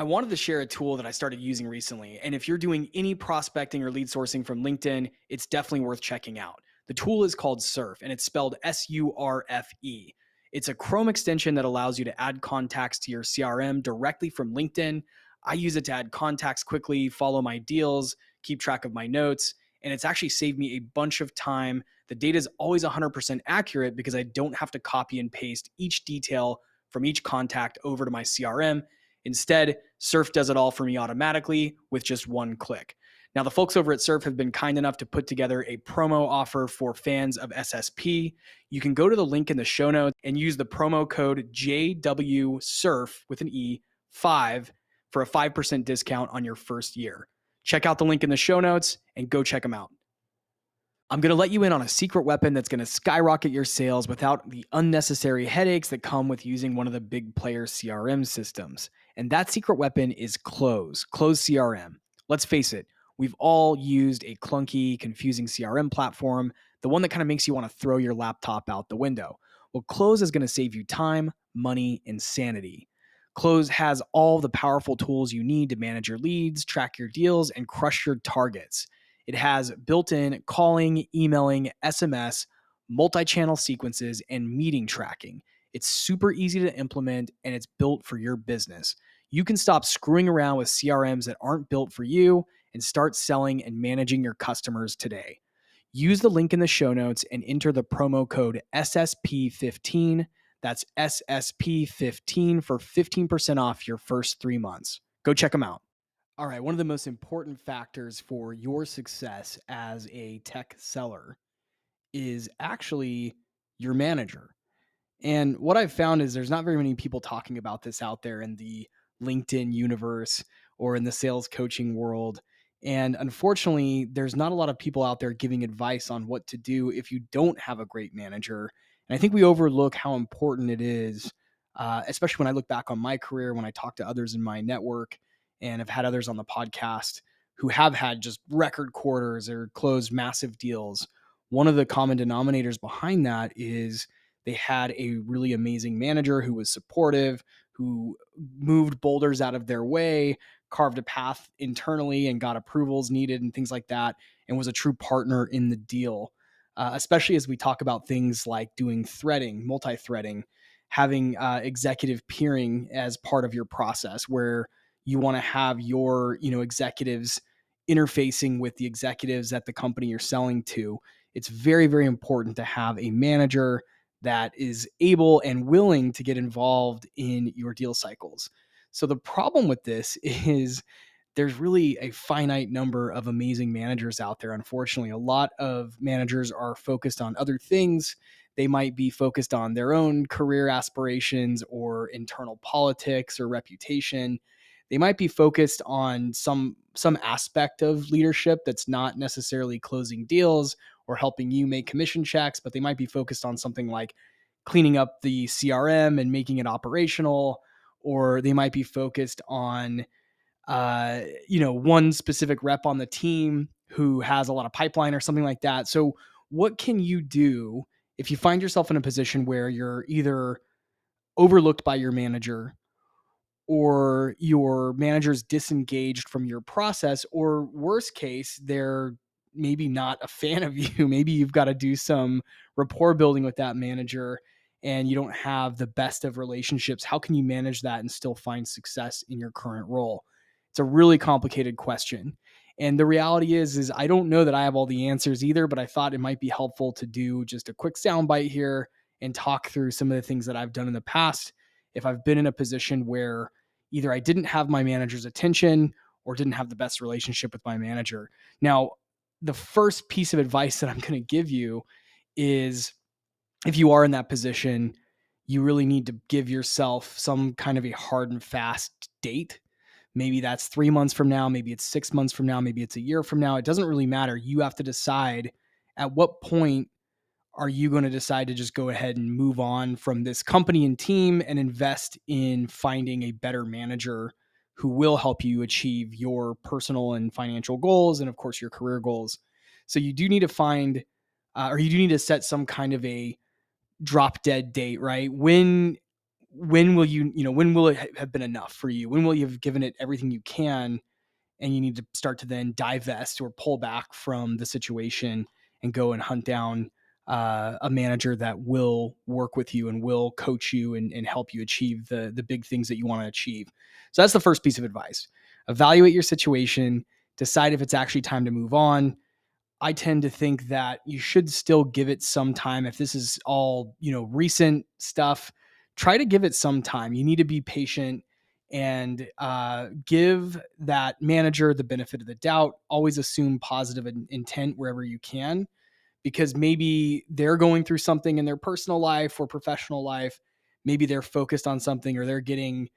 wanted to share a tool that I started using recently. And if you're doing any prospecting or lead sourcing from LinkedIn, it's definitely worth checking out. The tool is called Surf, and it's spelled Surfe. It's a Chrome extension that allows you to add contacts to your CRM directly from LinkedIn. I use it to add contacts quickly, follow my deals, keep track of my notes, and it's actually saved me a bunch of time. The data is always 100% accurate because I don't have to copy and paste each detail from each contact over to my CRM. Instead, Surf does it all for me automatically with just one click. Now, the folks over at Surf have been kind enough to put together a promo offer for fans of SSP. You can go to the link in the show notes and use the promo code JWSURF with an E 5 for a 5% discount on your first year. Check out the link in the show notes and go check them out. I'm going to let you in on a secret weapon that's going to skyrocket your sales without the unnecessary headaches that come with using one of the big player CRM systems. And that secret weapon is Close CRM. Let's face it, we've all used a clunky, confusing CRM platform, the one that kind of makes you want to throw your laptop out the window. Well, Close is going to save you time, money, and sanity. Close has all the powerful tools you need to manage your leads, track your deals, and crush your targets. It has built-in calling, emailing, SMS, multi-channel sequences, and meeting tracking. It's super easy to implement, and it's built for your business. You can stop screwing around with CRMs that aren't built for you and start selling and managing your customers today. Use the link in the show notes and enter the promo code SSP15. That's SSP15 for 15% off your first 3 months. Go check them out. All right, one of the most important factors for your success as a tech seller is actually your manager. And what I've found is there's not very many people talking about this out there in the LinkedIn universe or in the sales coaching world. And unfortunately, there's not a lot of people out there giving advice on what to do if you don't have a great manager. And I think we overlook how important it is, especially when I look back on my career, when I talk to others in my network and have had others on the podcast who have had just record quarters or closed massive deals. One of the common denominators behind that is they had a really amazing manager who was supportive, who moved boulders out of their way, carved a path internally and got approvals needed and things like that, and was a true partner in the deal. Especially as we talk about things like doing threading, multi-threading, having executive peering as part of your process, where you want to have your executives interfacing with the executives at the company you're selling to. It's very, very important to have a manager that is able and willing to get involved in your deal cycles. So the problem with this is there's really a finite number of amazing managers out there. Unfortunately, a lot of managers are focused on other things. They might be focused on their own career aspirations or internal politics or reputation. They might be focused on some aspect of leadership that's not necessarily closing deals or helping you make commission checks, but they might be focused on something like cleaning up the CRM and making it operational, or they might be focused on one specific rep on the team who has a lot of pipeline or something like that. So what can you do if you find yourself in a position where you're either overlooked by your manager, or your manager's disengaged from your process, or worst case, they're maybe not a fan of you. Maybe you've got to do some rapport building with that manager and you don't have the best of relationships. How can you manage that and still find success in your current role? It's a really complicated question. And the reality is I don't know that I have all the answers either, but I thought it might be helpful to do just a quick soundbite here and talk through some of the things that I've done in the past if I've been in a position where either I didn't have my manager's attention or didn't have the best relationship with my manager. Now, the first piece of advice that I'm going to give you is if you are in that position, you really need to give yourself some kind of a hard and fast date. Maybe that's 3 months from now, maybe it's 6 months from now, maybe it's a year from now. It doesn't really matter. You have to decide at what point are you going to decide to just go ahead and move on from this company and team and invest in finding a better manager who will help you achieve your personal and financial goals and, of course, your career goals? So you do need to find, or you do need to set some kind of a drop dead date, right? When when will when will it have been enough for you? When will you have given it everything you can, and you need to start to then divest or pull back from the situation and go and hunt down a manager that will work with you and will coach you and help you achieve the big things that you want to achieve. So that's the first piece of advice. Evaluate your situation, decide if it's actually time to move on. I tend to think that you should still give it some time. If this is all, recent stuff, try to give it some time. You need to be patient and give that manager the benefit of the doubt. Always assume positive intent wherever you can, because maybe they're going through something in their personal life or professional life. Maybe they're focused on something, or they're getting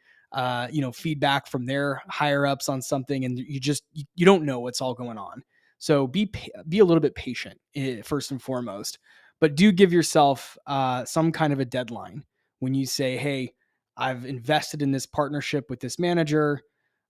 feedback from their higher ups on something, and you don't know what's all going on. So be a little bit patient, first and foremost, but do give yourself some kind of a deadline when you say, hey, I've invested in this partnership with this manager.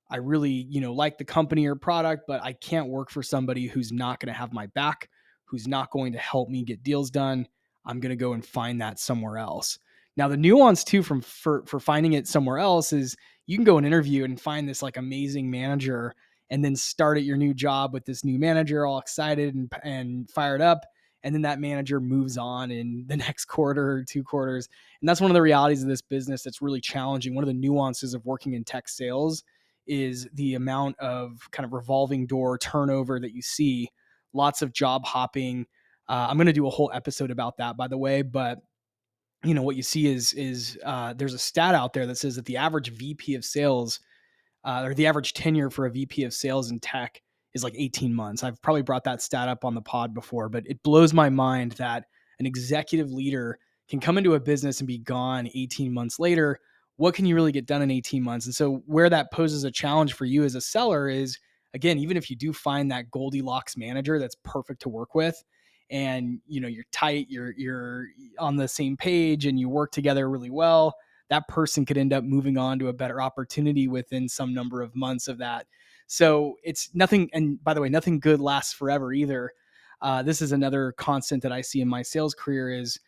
I really, like the company or product, but I can't work for somebody who's not going to have my back, who's not going to help me get deals done. I'm going to go and find that somewhere else. Now, the nuance too for finding it somewhere else is you can go and interview and find this like amazing manager, and then start at your new job with this new manager, all excited and fired up. And then that manager moves on in the next quarter or 2 quarters. And that's one of the realities of this business that's really challenging. One of the nuances of working in tech sales is the amount of kind of revolving door turnover that you see. Lots of job hopping. I'm going to do a whole episode about that, by the way. But what you see is there's a stat out there that says that the average VP of sales, or the average tenure for a VP of sales in tech, is like 18 months. I've probably brought that stat up on the pod before, but it blows my mind that an executive leader can come into a business and be gone 18 months later. What can you really get done in 18 months? And so where that poses a challenge for you as a seller is, again, even if you do find that Goldilocks manager that's perfect to work with, and you're tight, you're on the same page, and you work together really well, that person could end up moving on to a better opportunity within some number of months of that. So it's nothing. And by the way, nothing good lasts forever either. This is another constant that I see in my sales career is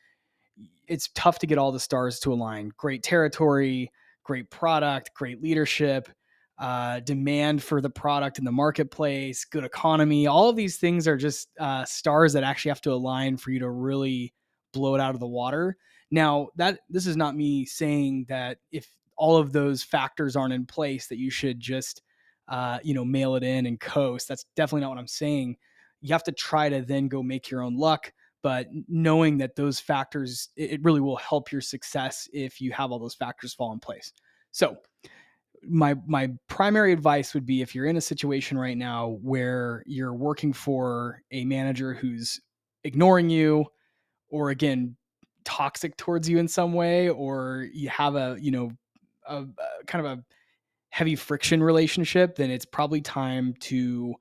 it's tough to get all the stars to align. Great territory, great product, great leadership, demand for the product in the marketplace, good economy. All of these things are just stars that actually have to align for you to really blow it out of the water. Now, this is not me saying that if all of those factors aren't in place, that you should just mail it in and coast. That's definitely not what I'm saying. You have to try to then go make your own luck, but knowing that those factors, it really will help your success if you have all those factors fall in place. So my primary advice would be, if you're in a situation right now where you're working for a manager who's ignoring you, or again, toxic towards you in some way, or you have a kind of a heavy friction relationship, then it's probably time to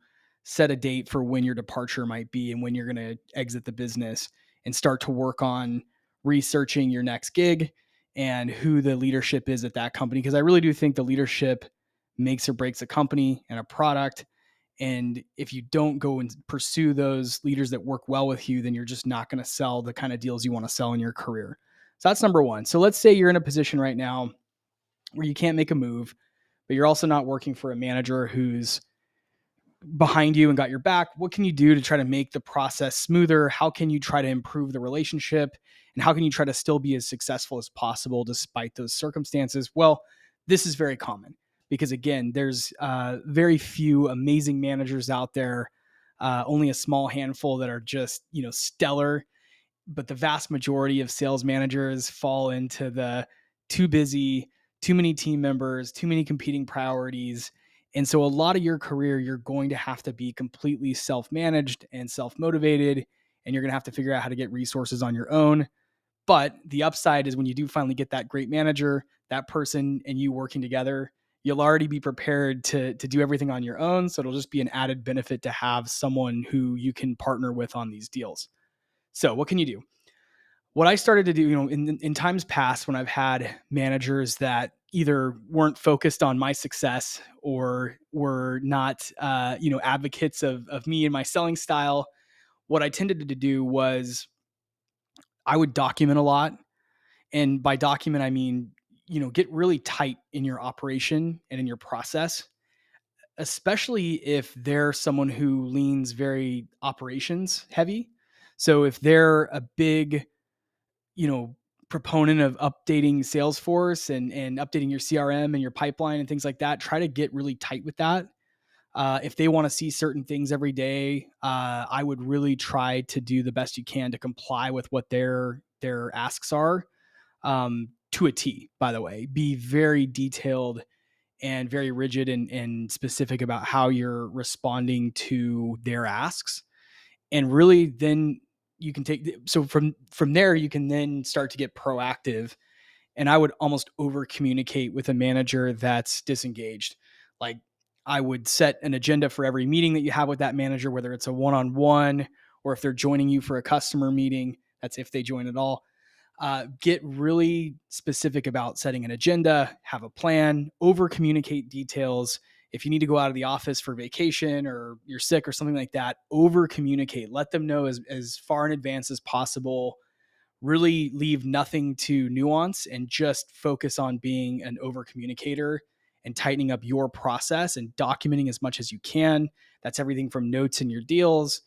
set a date for when your departure might be and when you're going to exit the business, and start to work on researching your next gig and who the leadership is at that company. Because I really do think the leadership makes or breaks a company and a product. And if you don't go and pursue those leaders that work well with you, then you're just not going to sell the kind of deals you want to sell in your career. So that's number one. So let's say you're in a position right now where you can't make a move, but you're also not working for a manager who's behind you and got your back. What can you do to try to make the process smoother? How can you try to improve the relationship? And how can you try to still be as successful as possible despite those circumstances? Well, this is very common because, again, there's very few amazing managers out there, only a small handful that are just, stellar. But the vast majority of sales managers fall into the too busy, too many team members, too many competing priorities. And so a lot of your career, you're going to have to be completely self-managed and self-motivated, and you're going to have to figure out how to get resources on your own. But the upside is when you do finally get that great manager, that person and you working together, you'll already be prepared to do everything on your own. So it'll just be an added benefit to have someone who you can partner with on these deals. So what can you do? What I started to do, in times past when I've had managers that either weren't focused on my success or were not, advocates of me and my selling style, what I tended to do was I would document a lot. And by document, I mean, get really tight in your operation and in your process, especially if they're someone who leans very operations heavy. So if they're a big, you know, proponent of updating Salesforce and updating your CRM and your pipeline and things like that, try to get really tight with that. If they want to see certain things every day, I would really try to do the best you can to comply with what their asks are, to a T. By the way, be very detailed and very rigid and specific about how you're responding to their asks, and really then you can take, so from there you can then start to get proactive. And I would almost over communicate with a manager that's disengaged. Like, I would set an agenda for every meeting that you have with that manager, whether it's a one-on-one or if they're joining you for a customer meeting. That's if they join at all. Get really specific about setting an agenda, have a plan, over communicate details. If you need to go out of the office for vacation or you're sick or something like that, over communicate. Let them know as far in advance as possible. Really leave nothing to nuance and just focus on being an over communicator and tightening up your process and documenting as much as you can. That's everything from notes in your deals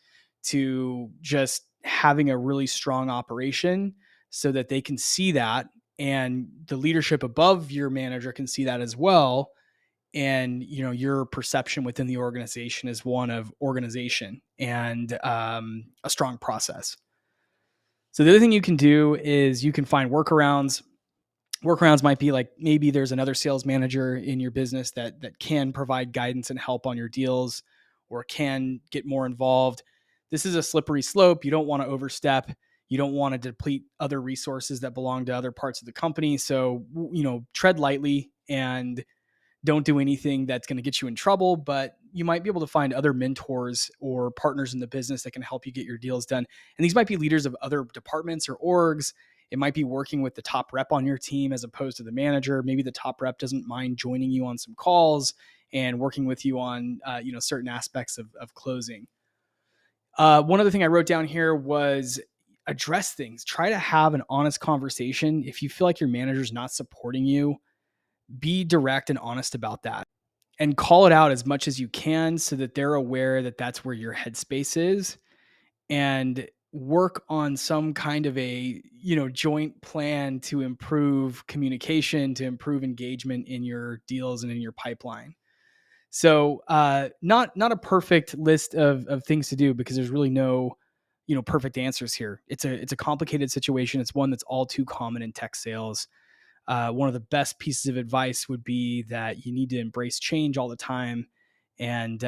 to just having a really strong operation so that they can see that, and the leadership above your manager can see that as well. And your perception within the organization is one of organization and a strong process. So the other thing you can do is you can find workarounds. Workarounds might be like, maybe there's another sales manager in your business that can provide guidance and help on your deals or can get more involved. This is a slippery slope. You don't want to overstep. You don't want to deplete other resources that belong to other parts of the company. So, tread lightly and don't do anything that's going to get you in trouble, but you might be able to find other mentors or partners in the business that can help you get your deals done. And these might be leaders of other departments or orgs. It might be working with the top rep on your team as opposed to the manager. Maybe the top rep doesn't mind joining you on some calls and working with you on, certain aspects of closing. One other thing I wrote down here was address things. Try to have an honest conversation. If you feel like your manager's not supporting you, be direct and honest about that and call it out as much as you can so that they're aware that that's where your headspace is, and work on some kind of a, joint plan to improve communication, to improve engagement in your deals and in your pipeline. So, not a perfect list of things to do, because there's really no, perfect answers here. It's a complicated situation. It's one that's all too common in tech sales. One of the best pieces of advice would be that you need to embrace change all the time. And,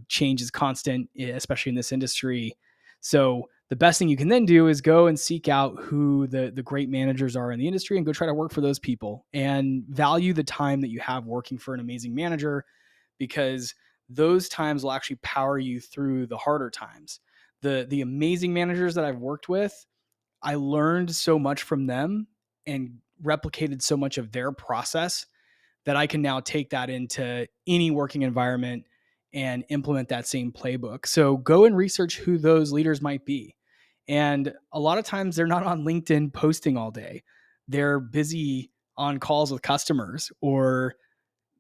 change is constant, especially in this industry. So the best thing you can then do is go and seek out who the great managers are in the industry and go try to work for those people and value the time that you have working for an amazing manager, because those times will actually power you through the harder times. The amazing managers that I've worked with, I learned so much from them and replicated so much of their process that I can now take that into any working environment and implement that same playbook. So go and research who those leaders might be. And a lot of times they're not on LinkedIn posting all day. They're busy on calls with customers or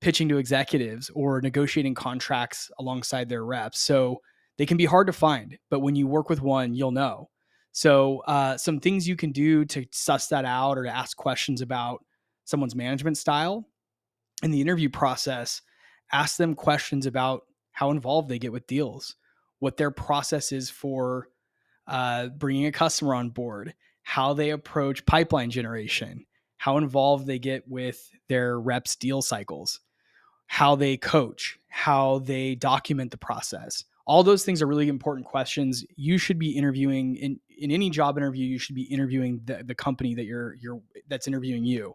pitching to executives or negotiating contracts alongside their reps. So they can be hard to find, but when you work with one, you'll know. So some things you can do to suss that out or to ask questions about someone's management style in the interview process. Ask them questions about how involved they get with deals, what their process is for bringing a customer on board, how they approach pipeline generation, how involved they get with their reps' deal cycles, how they coach, how they document the process. All those things are really important questions. You should be interviewing in any job interview. You should be interviewing the company that that's interviewing you.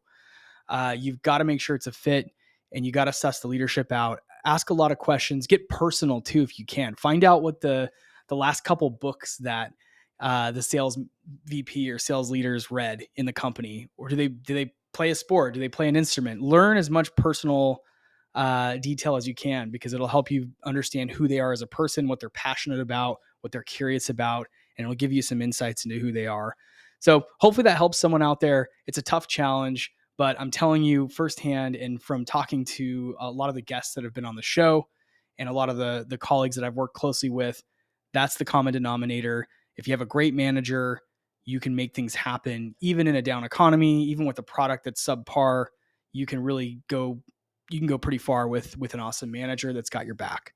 You've got to make sure it's a fit, and you got to suss the leadership out. Ask a lot of questions. Get personal too if you can. Find out what the last couple books that the sales VP or sales leaders read in the company, or do they play a sport? Do they play an instrument? Learn as much personal detail as you can, because it'll help you understand who they are as a person, what they're passionate about, what they're curious about, and it'll give you some insights into who they are. So hopefully that helps someone out there. It's a tough challenge, But I'm telling you firsthand, and from talking to a lot of the guests that have been on the show and a lot of the colleagues that I've worked closely with, that's the common denominator. If you have a great manager, you can make things happen, even in a down economy, even with a product that's subpar. You can really go pretty far with an awesome manager that's got your back.